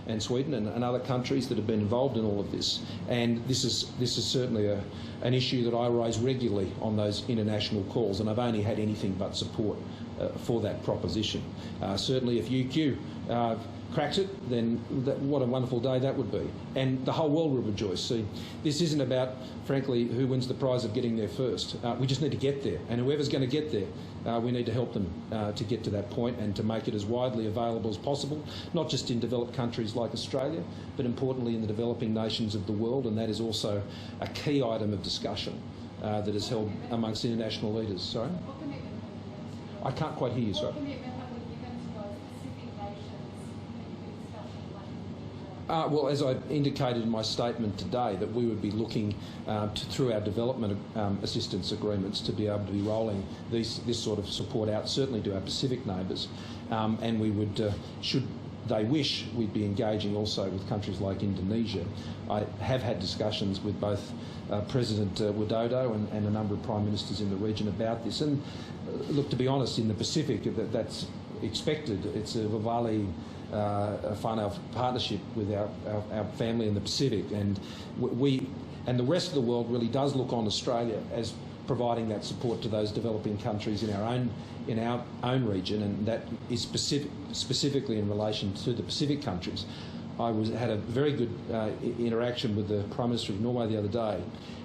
and Sweden and other countries that have been involved in all of this. And this is certainly an issue that I raise regularly on those international calls, and I've only had anything but support for that proposition. Certainly if UQ cracks it, then what a wonderful day that would be. And the whole world would rejoice. See, this isn't about, frankly, who wins the prize of getting there first. We just need to get there. And whoever's going to get there, we need to help them to get to that point and to make it as widely available as possible, not just in developed countries like Australia, but importantly in the developing nations of the world. And that is also a key item of discussion that is held amongst international leaders. Sorry? I can't quite hear you, sorry. Well, as I indicated in my statement today, that we would be looking through our development assistance agreements to be able to be rolling this sort of support out, certainly to our Pacific neighbours, and we would, should they wish, we'd be engaging also with countries like Indonesia. I have had discussions with both President Widodo and a number of Prime Ministers in the region about this. And look, to be honest, in the Pacific, that's expected. It's a Vivali whānau partnership with our family in the Pacific, and we and the rest of the world really does look on Australia as providing that support to those developing countries in our own region, and that is specifically in relation to the Pacific countries. I had a very good interaction with the Prime Minister of Norway the other day,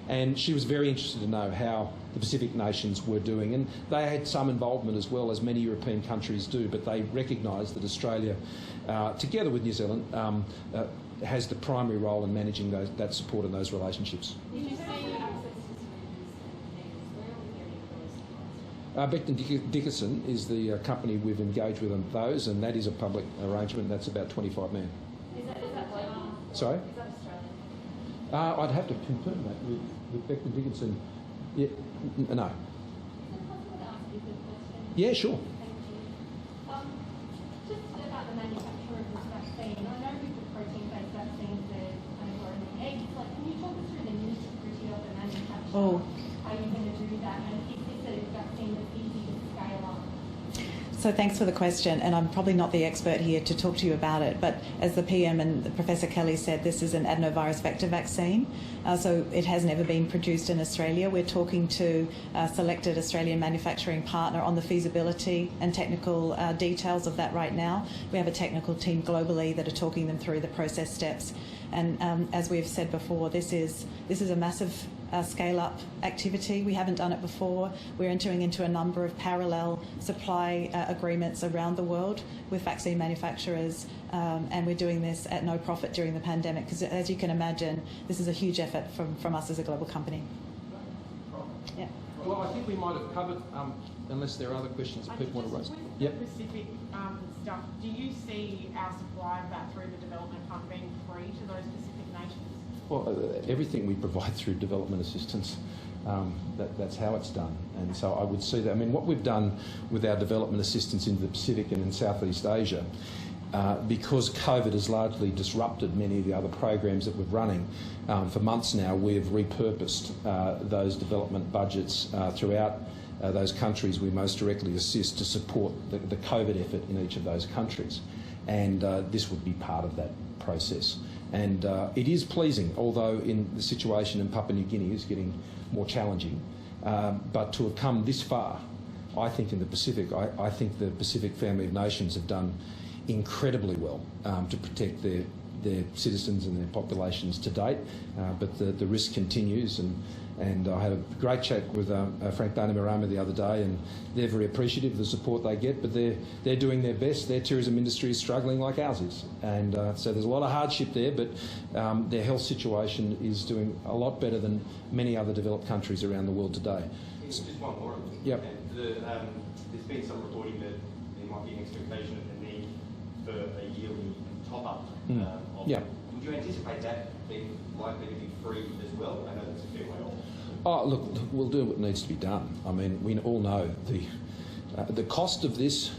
and she was very interested to know how the Pacific nations were doing, and they had some involvement as well, as many European countries do, but they recognise that Australia, together with New Zealand, has the primary role in managing that support and those relationships. Becton Dickinson is the company we've engaged with on those, and that is a public arrangement. That's about 25 men. Is that global? Sorry? Is that Australian? I'd have to confirm that with Becton Dickinson. Yeah, no. Is it possible to ask you a question? Yeah, sure. Thank you. Just about the manufacture of this vaccine. I know with the protein-based vaccines, there's only eggs. Can you talk us through the nitty-gritty of the manufacture? Oh. How you're going to do that, and is this a vaccine that's easy to scale up? So thanks for the question, and I'm probably not the expert here to talk to you about it, but as the PM and Professor Kelly said, this is an adenovirus vector vaccine, so it has never been produced in Australia. We're talking to a selected Australian manufacturing partner on the feasibility and technical details of that right now. We have a technical team globally that are talking them through the process steps, and as we've said before, this is a massive scale-up activity. We haven't done it before. We're entering into a number of parallel supply agreements around the world with vaccine manufacturers, and we're doing this at no profit during the pandemic, because as you can imagine, this is a huge effort from us as a global company. Yeah. Well, I think we might have covered, unless there are other questions that people want to raise. With Yep. the Pacific stuff, do you see our supply of that through the development fund being free to those Pacific nations? Well, everything we provide through development assistance, that's how it's done. And so I would see that. I mean, what we've done with our development assistance into the Pacific and in Southeast Asia, because COVID has largely disrupted many of the other programs that we're running, for months now, we have repurposed those development budgets throughout those countries we most directly assist to support the COVID effort in each of those countries. And this would be part of that process. And it is pleasing, although in the situation in Papua New Guinea is getting more challenging. But to have come this far, I think in the Pacific, I think the Pacific family of nations have done incredibly well to protect their citizens and their populations to date. But the risk continues, and I had a great chat with Frank Bainimarama the other day, and they're very appreciative of the support they get, but they're doing their best. Their tourism industry is struggling like ours is, and so there's a lot of hardship there, but their health situation is doing a lot better than many other developed countries around the world today. Just one more. Yep. There's been some reporting that there might be an expectation of the need for a yearly top-up. Yeah. Would you anticipate that being likely to be free as well? I know that's a fair way off. Oh, look, we'll do what needs to be done. I mean, we all know the cost of this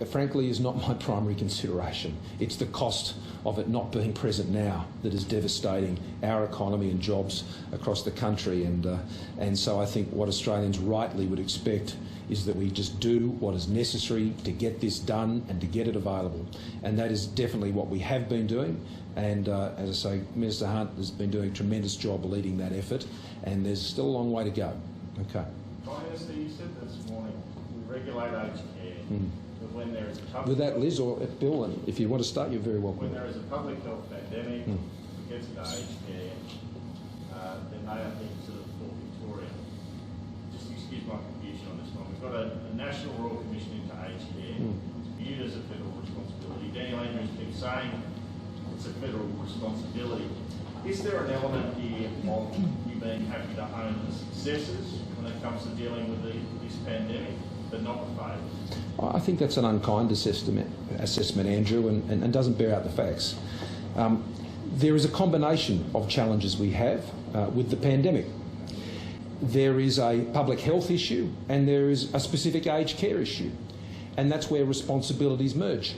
frankly, is not my primary consideration. It's the cost of it not being present now that is devastating our economy and jobs across the country. And so I think what Australians rightly would expect is that we just do what is necessary to get this done and to get it available. And that is definitely what we have been doing. And as I say, Minister Hunt has been doing a tremendous job leading that effort, and there's still a long way to go. Okay. Prime Minister, you said this morning we regulate aged care, but when there is a public With that, Liz or Bill, and if you want to start, you're very welcome. when there is a public health pandemic, it gets to aged care, then they are things sort of for Victoria. Just excuse my confusion on this one. We've got a National Royal Commission into aged care. It's viewed as a federal responsibility. Daniel Andrews keeps saying it's a federal responsibility. Is there an element here of you being happy to own the successes when it comes to dealing with this pandemic, but not the failures? I think that's an unkind assessment, Andrew, and doesn't bear out the facts. There is a combination of challenges we have with the pandemic. There is a public health issue and there is a specific aged care issue, and that's where responsibilities merge.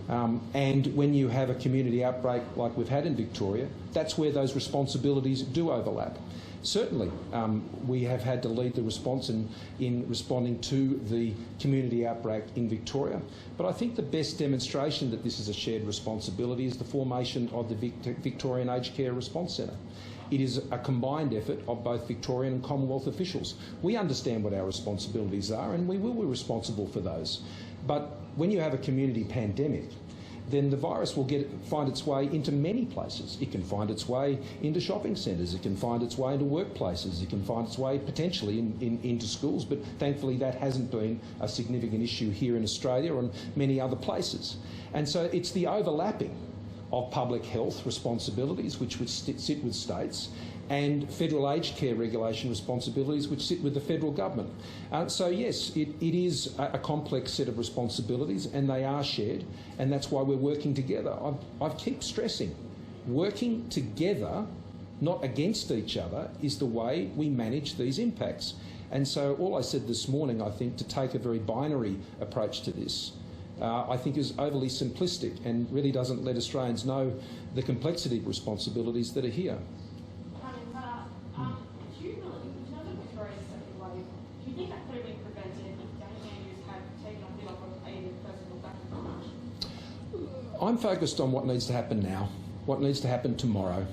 And when you have a community outbreak like we've had in Victoria, that's where those responsibilities do overlap. Certainly, we have had to lead the response in responding to the community outbreak in Victoria. But I think the best demonstration that this is a shared responsibility is the formation of the Victorian Aged Care Response Centre. It is a combined effort of both Victorian and Commonwealth officials. We understand what our responsibilities are, and we will be responsible for those. But when you have a community pandemic, then the virus will find its way into many places. It can find its way into shopping centres, it can find its way into workplaces, it can find its way potentially into schools, but thankfully that hasn't been a significant issue here in Australia or in many other places. And so it's the overlapping of public health responsibilities, which would sit with states, and federal aged care regulation responsibilities, which sit with the federal government. So yes, it is a complex set of responsibilities, and they are shared, and that's why we're working together. I keep stressing, working together, not against each other, is the way we manage these impacts. And so all I said this morning, I think, to take a very binary approach to this, I think is overly simplistic and really doesn't let Australians know the complexity of responsibilities that are here. Do you believe, in terms of Victoria's second wave, do you think that could have been prevented if Daniel Andrews had taken a bit off of a personal back in March? I'm focused on what needs to happen now, what needs to happen tomorrow.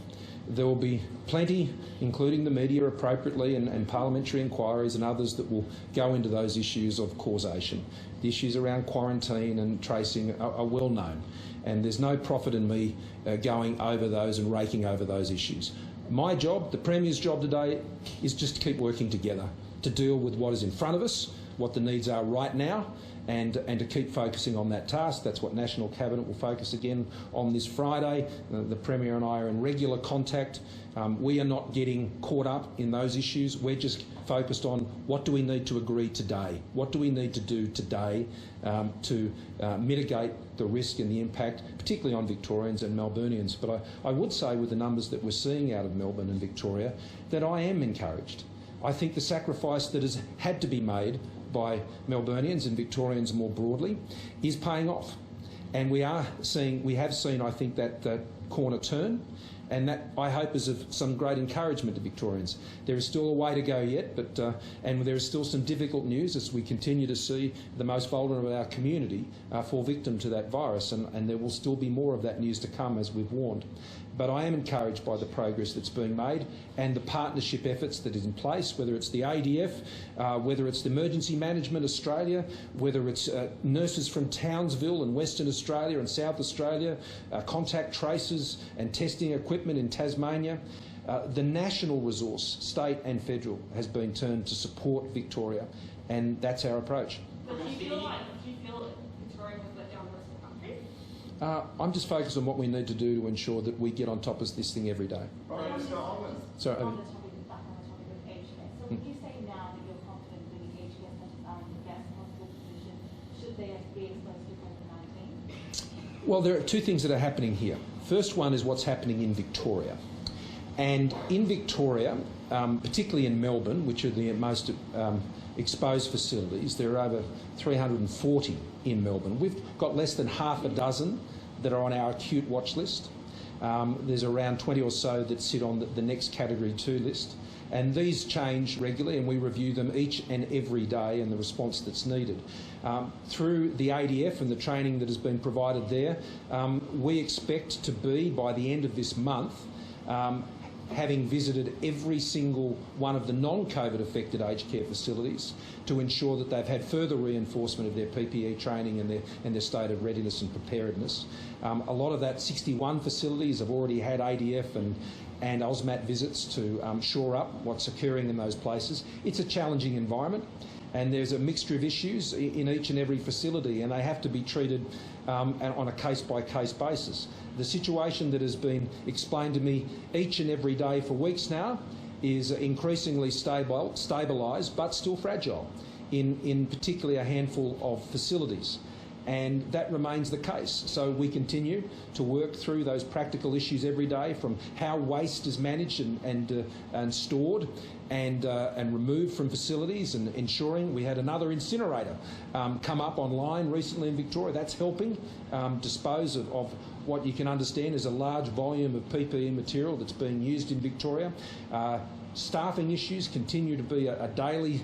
There will be plenty, including the media appropriately, and parliamentary inquiries and others that will go into those issues of causation. The issues around quarantine and tracing are well known, and there's no profit in me going over those and raking over those issues. My job, the Premier's job today, is just to keep working together to deal with what is in front of us, what the needs are right now, and to keep focusing on that task. That's what National Cabinet will focus again on this Friday. The Premier and I are in regular contact. We are not getting caught up in those issues. We're just focused on what do we need to agree today? What do we need to do today to mitigate the risk and the impact, particularly on Victorians and Melburnians. But I would say, with the numbers that we're seeing out of Melbourne and Victoria, that I am encouraged. I think the sacrifice that has had to be made by Melburnians and Victorians more broadly is paying off. And we have seen, I think, that corner turn, and that, I hope, is of some great encouragement to Victorians. There is still a way to go yet, and there is still some difficult news as we continue to see the most vulnerable of our community fall victim to that virus, and there will still be more of that news to come, as we've warned. But I am encouraged by the progress that's being made and the partnership efforts that is in place, whether it's the ADF, whether it's the Emergency Management Australia, whether it's nurses from Townsville and Western Australia and South Australia, contact tracers and testing equipment in Tasmania. The national resource, state and federal, has been turned to support Victoria, and that's our approach. But do you feel that Victoria has let down the rest of the country? I'm just focused on what we need to do to ensure that we get on top of this thing every day. Prime Minister, Sorry, on the topic of aged care. So would you say now that you're confident that the aged care centres are in the best possible position should they be exposed to COVID-19? Well, there are two things that are happening here. First one is what's happening in Victoria. And in Victoria, particularly in Melbourne, which are the most exposed facilities, there are over 340 in Melbourne. We've got less than half a dozen that are on our acute watch list. There's around 20 or so that sit on the next Category 2 list. And these change regularly, and we review them each and every day and the response that's needed. Through the ADF and the training that has been provided there, we expect to be, by the end of this month, having visited every single one of the non-COVID affected aged care facilities to ensure that they've had further reinforcement of their PPE training and their state of readiness and preparedness. A lot of that 61 facilities have already had ADF and AUSMAT visits to shore up what's occurring in those places. It's a challenging environment, and there's a mixture of issues in each and every facility, and they have to be treated on a case-by-case basis. The situation that has been explained to me each and every day for weeks now is increasingly stabilised but still fragile in particularly a handful of facilities. And that remains the case. So we continue to work through those practical issues every day, from how waste is managed and stored and removed from facilities, and ensuring. We had another incinerator come up online recently in Victoria. That's helping dispose of what you can understand is a large volume of PPE material that's being used in Victoria. Staffing issues continue to be a daily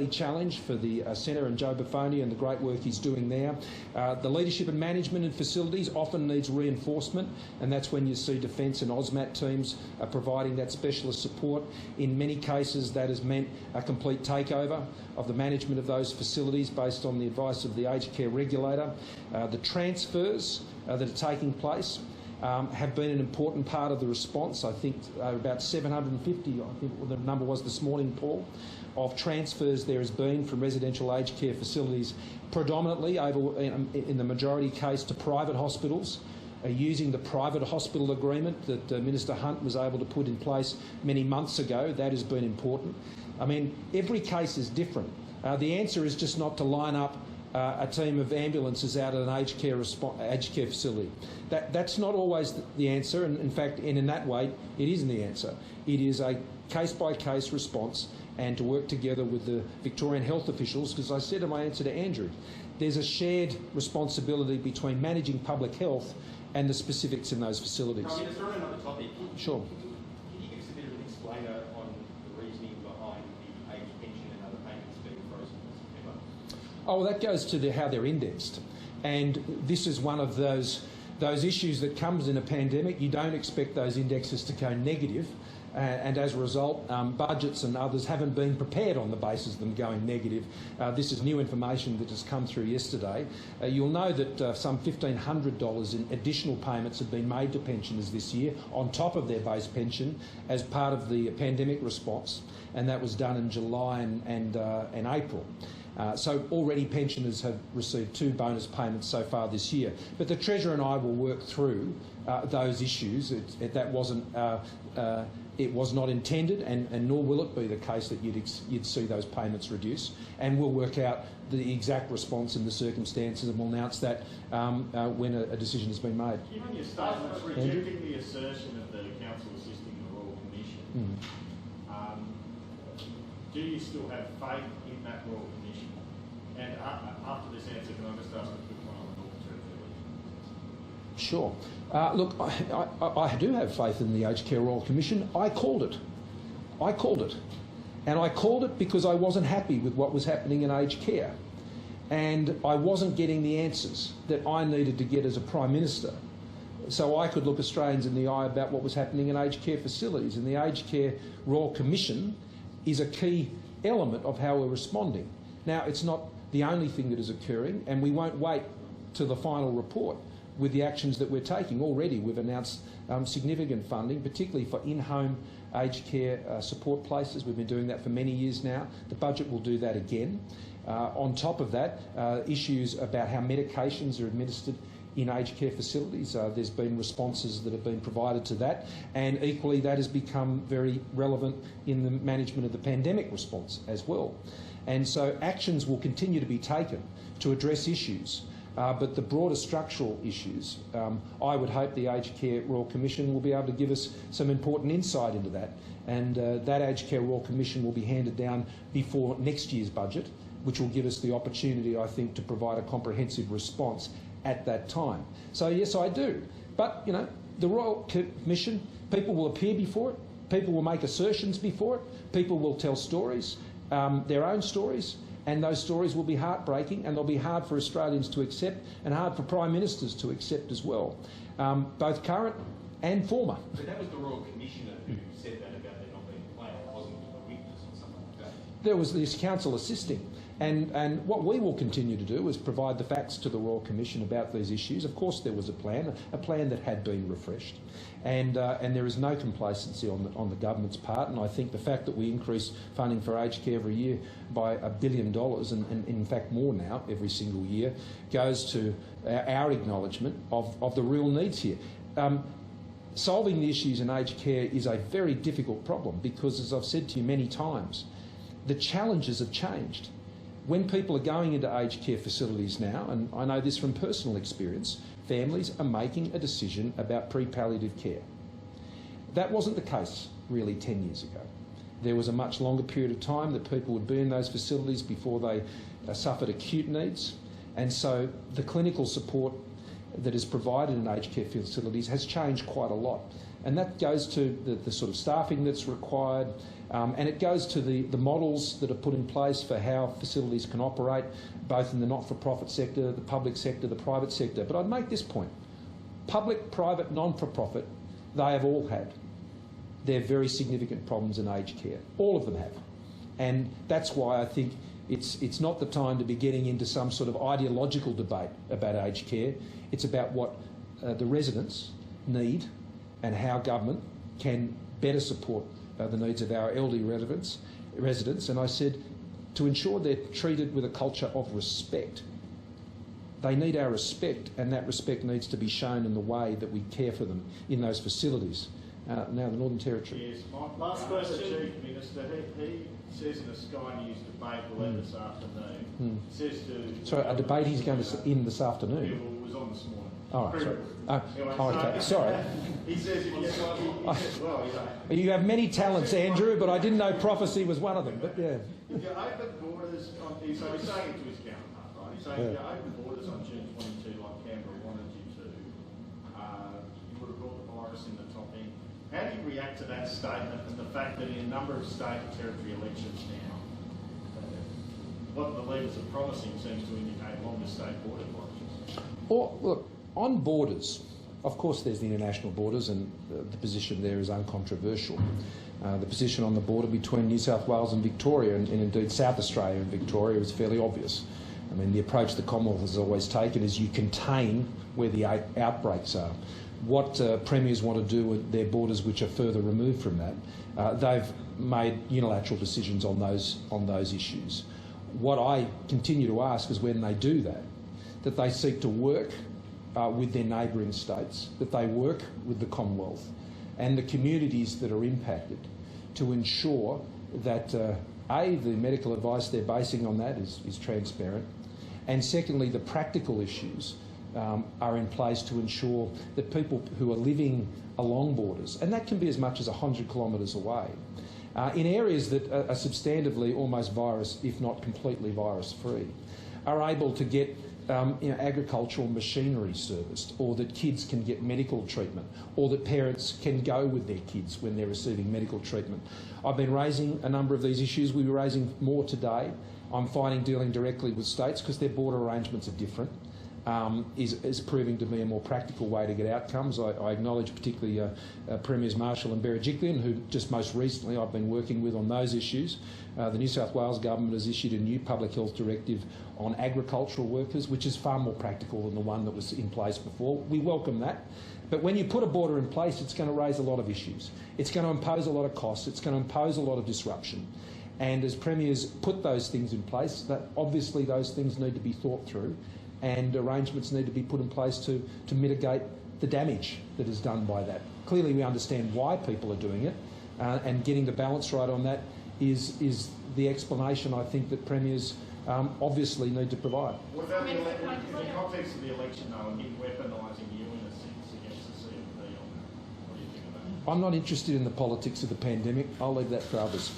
challenge for the Centre and Joe Buffoni and the great work he's doing there. The leadership and management in facilities often needs reinforcement, and that's when you see Defence and AUSMAT teams providing that specialist support. In many cases, that has meant a complete takeover of the management of those facilities based on the advice of the aged care regulator. The transfers that are taking place have been an important part of the response. I think about 750, I think the number was this morning, Paul, of transfers there has been from residential aged care facilities, predominantly in the majority case to private hospitals, using the private hospital agreement that Minister Hunt was able to put in place many months ago. That has been important. I mean, every case is different. The answer is just not to line up a team of ambulances out at an aged care facility. That's not always the answer, and in fact, in that way, it isn't the answer. It is a case-by-case response, and to work together with the Victorian health officials, because I said in my answer to Andrew, there's a shared responsibility between managing public health and the specifics in those facilities. I mean, it's not another topic. Sure. Can you give us a bit of an explainer on the reasoning behind the age pension and other payments being frozen in September? Oh, well, that goes to how they're indexed. And this is one of those issues that comes in a pandemic. You don't expect those indexes to go negative. And as a result, budgets and others haven't been prepared on the basis of them going negative. This is new information that has come through yesterday. You'll know that some $1,500 in additional payments have been made to pensioners this year on top of their base pension as part of the pandemic response, and that was done in July and April. So already pensioners have received 2 bonus payments so far this year. But the Treasurer and I will work through those issues. It was not intended, and nor will it be the case that you'd see those payments reduce. And we'll work out the exact response in the circumstances, and we'll announce that when a decision has been made. Given your statements rejecting the assertion of the Council assisting the Royal Commission, do you still have faith in that Royal Commission? And after this answer, can I just ask a quick one on the Northern Territory? Sure. Look, I do have faith in the Aged Care Royal Commission. I called it. And I called it because I wasn't happy with what was happening in aged care. And I wasn't getting the answers that I needed to get as a Prime Minister, so I could look Australians in the eye about what was happening in aged care facilities. And the Aged Care Royal Commission is a key element of how we're responding. Now, it's not the only thing that is occurring, and we won't wait to the final report with the actions that we're taking. Already we've announced significant funding, particularly for in-home aged care support places. We've been doing that for many years now. The budget will do that again. On top of that, issues about how medications are administered in aged care facilities. There's been responses that have been provided to that, and equally that has become very relevant in the management of the pandemic response as well. And so actions will continue to be taken to address issues. But the broader structural issues, I would hope the Aged Care Royal Commission will be able to give us some important insight into that. And that Aged Care Royal Commission will be handed down before next year's budget, which will give us the opportunity, I think, to provide a comprehensive response at that time. So yes, I do. But, you know, the Royal Commission, people will appear before it, people will make assertions before it, people will tell stories, their own stories, and those stories will be heartbreaking, and they'll be hard for Australians to accept and hard for Prime Ministers to accept as well, both current and former. But that was the Royal Commissioner who said that about there not being a plan. It wasn't a witness or something like that. There was this council assisting. And what we will continue to do is provide the facts to the Royal Commission about these issues. Of course, there was a plan that had been refreshed, and there is no complacency on the government's part. And I think the fact that we increase funding for aged care every year by $1 billion, and in fact more now every single year, goes to our acknowledgement of the real needs here. Solving the issues in aged care is a very difficult problem because, as I've said to you many times, the challenges have changed. When people are going into aged care facilities now, and I know this from personal experience, families are making a decision about pre-palliative care. That wasn't the case really 10 years ago. There was a much longer period of time that people would be in those facilities before they suffered acute needs, and so the clinical support that is provided in aged care facilities has changed quite a lot. And that goes to the sort of staffing that's required, and it goes to the models that are put in place for how facilities can operate, both in the not-for-profit sector, the public sector, the private sector. But I'd make this point. Public, private, non-for-profit, they have all had their very significant problems in aged care. All of them have. And that's why I think it's not the time to be getting into some sort of ideological debate about aged care. It's about what the residents need and how government can better support the needs of our elderly residents. And I said, to ensure they're treated with a culture of respect. They need our respect, and that respect needs to be shown in the way that we care for them in those facilities. Now, the Northern Territory. Yes, my last question. The Chief Minister, he says in a Sky News debate we'll have this afternoon, says to... Sorry, a debate he's going to in this afternoon? Yeah, well, it was on this morning. Oh, sorry. Anyway, okay, sorry. He says if you You have many talents, Andrew, but I didn't know prophecy was one of them. But yeah. If you open borders, so he's saying it to his counterpart, right? He's saying if you open borders on June 22, like Canberra wanted you to, you would have brought the virus in the top end. How do you react to that statement and the fact that in a number of state and territory elections now, what the leaders are promising seems to indicate longer state border closures? Well, look, on borders, of course there's the international borders, and the position there is uncontroversial. The position on the border between New South Wales and Victoria, and indeed South Australia and Victoria, is fairly obvious. I mean, the approach the Commonwealth has always taken is you contain where the outbreaks are. What premiers want to do with their borders which are further removed from that, they've made unilateral decisions on those issues. What I continue to ask is when they do that they seek to work with their neighbouring states, that they work with the Commonwealth and the communities that are impacted to ensure that, A, the medical advice they're basing on that is transparent, and secondly, the practical issues are in place to ensure that people who are living along borders, and that can be as much as 100 kilometres away, in areas that are substantively almost virus, if not completely virus-free, are able to get agricultural machinery serviced, or that kids can get medical treatment, or that parents can go with their kids when they're receiving medical treatment. I've been raising a number of these issues. We'll be raising more today. I'm finding dealing directly with states, because their border arrangements are different, is proving to be a more practical way to get outcomes. I acknowledge particularly Premiers Marshall and Berejiklian, who just most recently I've been working with on those issues. The New South Wales government has issued a new public health directive on agricultural workers, which is far more practical than the one that was in place before. We welcome that. But when you put a border in place, it's going to raise a lot of issues. It's going to impose a lot of costs. It's going to impose a lot of disruption. And as premiers put those things in place, that obviously those things need to be thought through, and arrangements need to be put in place to mitigate the damage that is done by that. Clearly we understand why people are doing it, and getting the balance right on that is the explanation I think that premiers obviously need to provide. What about in the context of the election, though, and him weaponising you in a sense against the CFP on that? What do you think of that? I'm not interested in the politics of the pandemic. I'll leave that for others.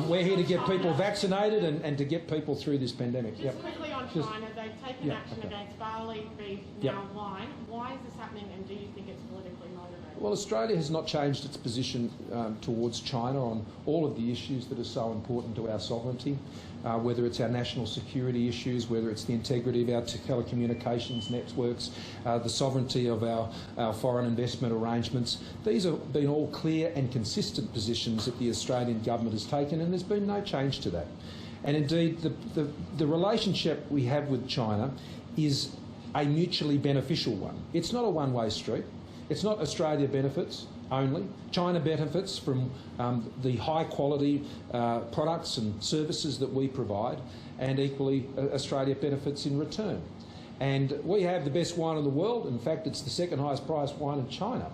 We're here to get people vaccinated and to get people through this pandemic. Just quickly on China, they've taken action against barley, beef, now wine. Why is this happening, and do you think it's politically motivated? Well, Australia has not changed its position towards China on all of the issues that are so important to our sovereignty, whether it's our national security issues, whether it's the integrity of our telecommunications networks, the sovereignty of our foreign investment arrangements. These have been all clear and consistent positions that the Australian government has taken, and there's been no change to that. And indeed, the relationship we have with China is a mutually beneficial one. It's not a one-way street. It's not Australia benefits only. China benefits from the high-quality products and services that we provide, and equally Australia benefits in return. And we have the best wine in the world. In fact, it's the second highest priced wine in China,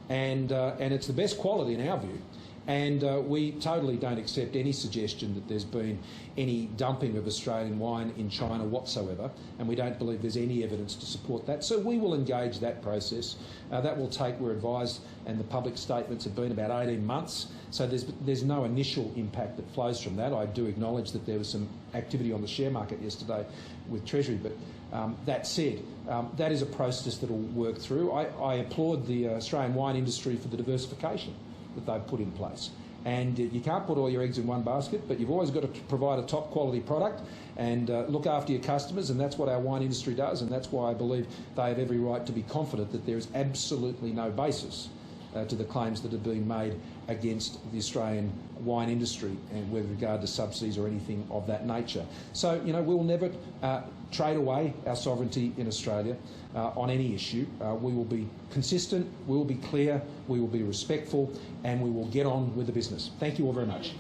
and it's the best quality in our view. And we totally don't accept any suggestion that there's been any dumping of Australian wine in China whatsoever, and we don't believe there's any evidence to support that. So we will engage that process. That will take, we're advised, and the public statements have been about 18 months. So there's no initial impact that flows from that. I do acknowledge that there was some activity on the share market yesterday with Treasury, but that said, that is a process that will work through. I applaud the Australian wine industry for the diversification that they've put in place. And you can't put all your eggs in one basket, but you've always got to provide a top quality product and look after your customers, and that's what our wine industry does, and that's why I believe they have every right to be confident that there is absolutely no basis to the claims that are being made against the Australian wine industry and with regard to subsidies or anything of that nature. So, you know, we'll never trade away our sovereignty in Australia on any issue. We will be consistent, we will be clear, we will be respectful, and we will get on with the business. Thank you all very much.